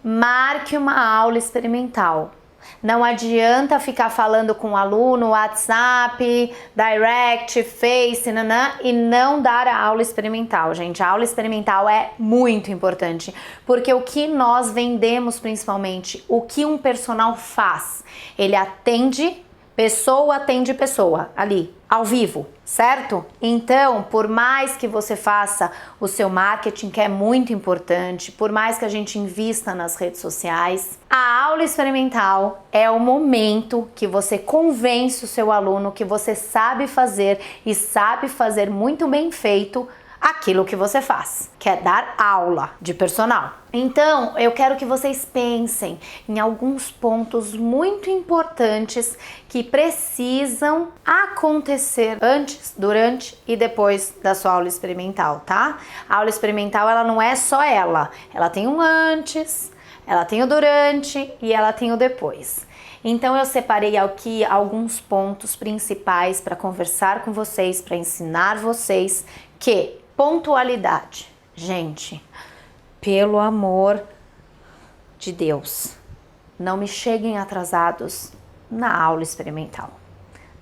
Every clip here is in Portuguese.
marque uma aula experimental. Não adianta ficar falando com o aluno, WhatsApp, Direct, Face, e não dar a aula experimental, gente. A aula experimental é muito importante, porque o que nós vendemos principalmente, o que um personal faz, ele atende pessoa ali, ao vivo, certo? Então, por mais que você faça o seu marketing, que é muito importante, por mais que a gente invista nas redes sociais, a aula experimental é o momento que você convence o seu aluno que você sabe fazer e sabe fazer muito bem feito aquilo que você faz, que é dar aula de personal. Então, eu quero que vocês pensem em alguns pontos muito importantes que precisam acontecer antes, durante e depois da sua aula experimental, tá? A aula experimental, ela não é só ela tem um antes, ela tem o durante e ela tem o depois. Então eu separei aqui alguns pontos principais para conversar com vocês, para ensinar vocês que pontualidade, gente, pelo amor de Deus, não me cheguem atrasados na aula experimental,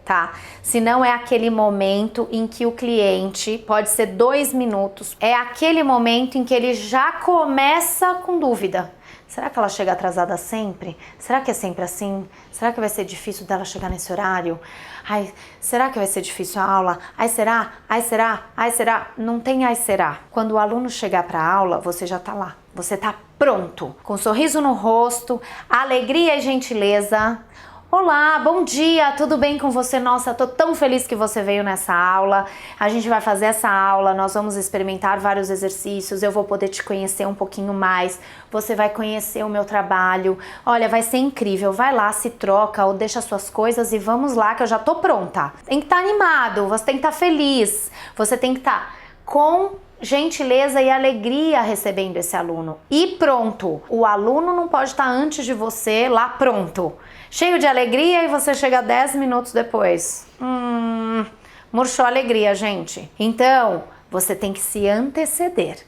tá? Se não é aquele momento em que o cliente, pode ser 2 minutos, é aquele momento em que ele já começa com dúvida. Será que ela chega atrasada sempre? Será que é sempre assim? Será que vai ser difícil dela chegar nesse horário? Ai, será que vai ser difícil a aula? Ai, será? Ai, será? Ai, será? Não tem ai, será. Quando o aluno chegar para a aula, você já tá lá. Você tá pronto, com um sorriso no rosto, alegria e gentileza. Olá, bom dia, tudo bem com você? Nossa, tô tão feliz que você veio nessa aula. A gente vai fazer essa aula, nós vamos experimentar vários exercícios, eu vou poder te conhecer um pouquinho mais, você vai conhecer o meu trabalho. Olha, vai ser incrível, vai lá, se troca ou deixa suas coisas e vamos lá que eu já tô pronta. Tem que estar animado, você tem que estar feliz, você tem que estar com gentileza e alegria recebendo esse aluno. E pronto, o aluno não pode estar antes de você lá pronto, cheio de alegria e você chega 10 minutos depois. Murchou a alegria, gente. Então, você tem que se anteceder.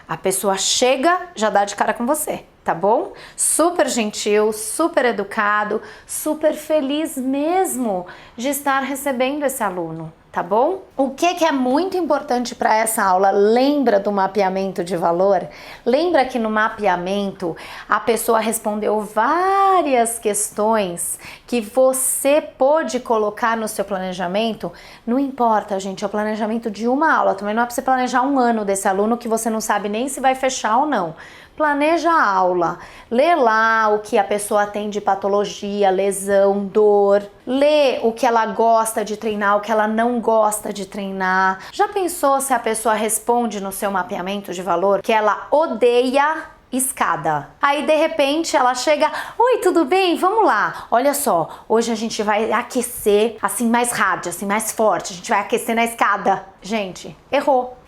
A pessoa chega, já dá de cara com você, tá bom? Super gentil, super educado, super feliz mesmo de estar recebendo esse aluno, tá bom? O que é muito importante para essa aula? Lembra do mapeamento de valor? Lembra que no mapeamento a pessoa respondeu várias questões que você pôde colocar no seu planejamento? Não importa, gente, é o planejamento de uma aula, também não é para você planejar 1 ano desse aluno que você não sabe nem se vai fechar ou não. Planeja a aula, lê lá o que a pessoa tem de patologia, lesão, dor, lê o que ela gosta de treinar, o que ela não gosta de treinar. Já pensou se a pessoa responde no seu mapeamento de valor que ela odeia escada? Aí de repente ela chega, oi, tudo bem? Vamos lá. Olha só, hoje a gente vai aquecer assim mais hard, assim mais forte. A gente vai aquecer na escada. Gente, errou,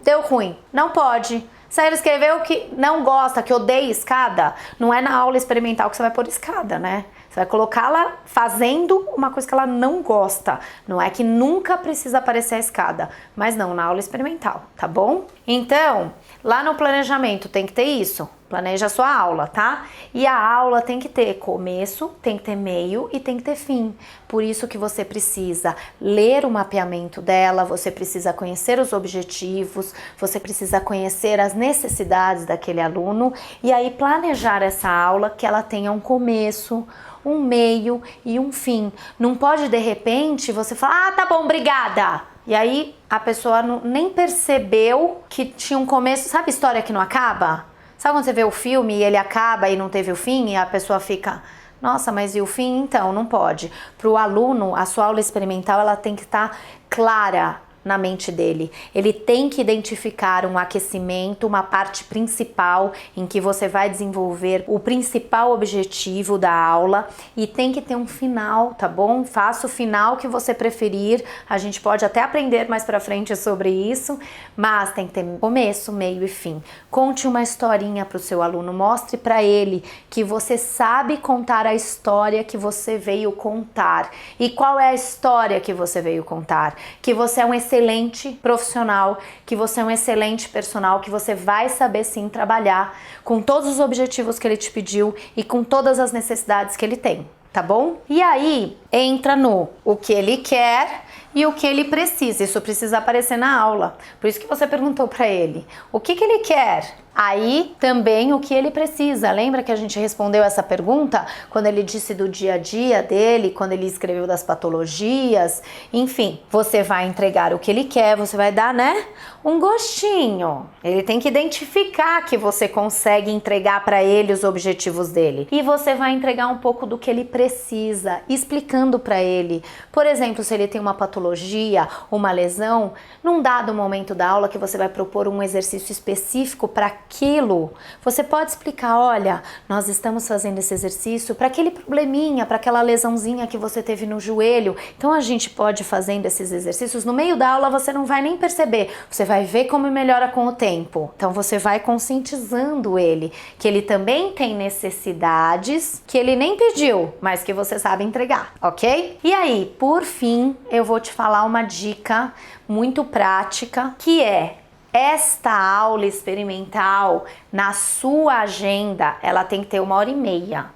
deu ruim. Não pode. Se ela escreveu que não gosta, que odeia escada, não é na aula experimental que você vai pôr escada, né? Você vai colocá-la fazendo uma coisa que ela não gosta. Não é que nunca precisa aparecer a escada, mas não na aula experimental, tá bom? Então, lá no planejamento tem que ter isso. Planeja a sua aula, tá? E a aula tem que ter começo, tem que ter meio e tem que ter fim. Por isso que você precisa ler o mapeamento dela, você precisa conhecer os objetivos, você precisa conhecer as necessidades daquele aluno e aí planejar essa aula que ela tenha um começo, um meio e um fim. Não pode de repente você falar, tá bom, obrigada. E aí a pessoa nem percebeu que tinha um começo, sabe história que não acaba? Sabe quando você vê o filme e ele acaba e não teve o fim e a pessoa fica, nossa, mas e o fim? Então, não pode. Para o aluno, a sua aula experimental ela tem que estar clara na mente dele. Ele tem que identificar um aquecimento, uma parte principal em que você vai desenvolver o principal objetivo da aula e tem que ter um final, tá bom? Faça o final que você preferir. A gente pode até aprender mais pra frente sobre isso, mas tem que ter começo, meio e fim. Conte uma historinha pro seu aluno, mostre pra ele que você sabe contar a história que você veio contar. E qual é a história que você veio contar? Que você é um excelente excelente profissional, que você é um excelente personal, que você vai saber sim trabalhar com todos os objetivos que ele te pediu e com todas as necessidades que ele tem, tá bom? E aí entra no o que ele quer e o que ele precisa. Isso precisa aparecer na aula. Por isso que você perguntou para ele o que ele quer. Aí também o que ele precisa. Lembra que a gente respondeu essa pergunta quando ele disse do dia a dia dele, quando ele escreveu das patologias? Enfim, você vai entregar o que ele quer, você vai dar, né, um gostinho. Ele tem que identificar que você consegue entregar para ele os objetivos dele. E você vai entregar um pouco do que ele precisa, explicando para ele. Por exemplo, se ele tem uma patologia, uma lesão, num dado momento da aula que você vai propor um exercício específico para aquilo, você pode explicar, olha, nós estamos fazendo esse exercício para aquele probleminha, para aquela lesãozinha que você teve no joelho. Então a gente pode ir fazendo esses exercícios, no meio da aula você não vai nem perceber, você vai ver como melhora com o tempo. Então você vai conscientizando ele, que ele também tem necessidades que ele nem pediu, mas que você sabe entregar, ok? E aí, por fim, eu vou te falar uma dica muito prática, que é: esta aula experimental, na sua agenda, ela tem que ter 1h30.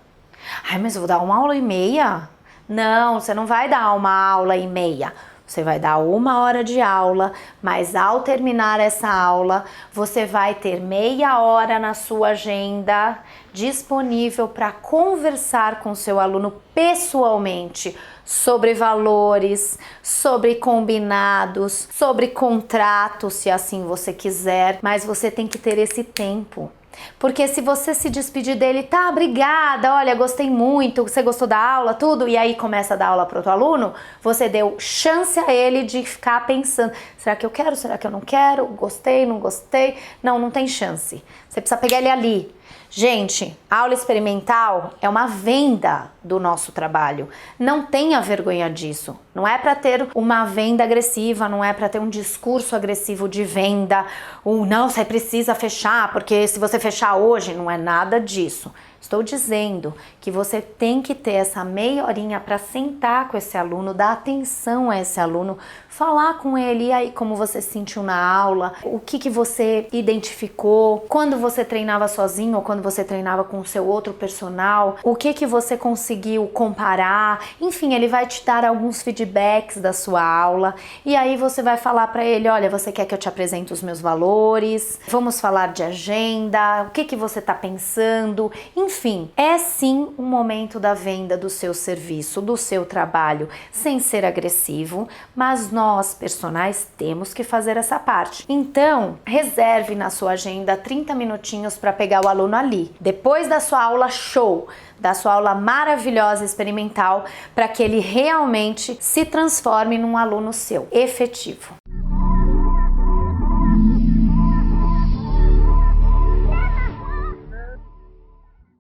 Ai, mas eu vou dar 1h30? Não, você não vai dar 1h30. Você vai dar 1 hora de aula, mas ao terminar essa aula, você vai ter meia hora na sua agenda disponível para conversar com seu aluno pessoalmente sobre valores, sobre combinados, sobre contratos, se assim você quiser, mas você tem que ter esse tempo. Porque se você se despedir dele, tá, obrigada, olha, gostei muito, você gostou da aula, tudo, e aí começa a dar aula para outro aluno, você deu chance a ele de ficar pensando, será que eu quero, será que eu não quero, gostei, não gostei, não tem chance. Você precisa pegar ele ali. Gente, a aula experimental é uma venda do nosso trabalho. Não tenha vergonha disso. Não é para ter uma venda agressiva, não é para ter um discurso agressivo de venda. Ou não, você precisa fechar, porque se você fechar hoje, não é nada disso. Estou dizendo que você tem que ter essa meia horinha para sentar com esse aluno, dar atenção a esse aluno, falar com ele, e aí como você se sentiu na aula, o que você identificou, quando você treinava sozinho ou quando você treinava com o seu outro personal, o que você conseguiu comparar, enfim, ele vai te dar alguns feedbacks da sua aula, e aí você vai falar para ele, olha, você quer que eu te apresente os meus valores, vamos falar de agenda, o que você está pensando, enfim, é sim um momento da venda do seu serviço, do seu trabalho, sem ser agressivo, mas nós, personagens, temos que fazer essa parte. Então, reserve na sua agenda 30 minutinhos para pegar o aluno ali. Depois da sua aula show, da sua aula maravilhosa experimental, para que ele realmente se transforme num aluno seu, efetivo.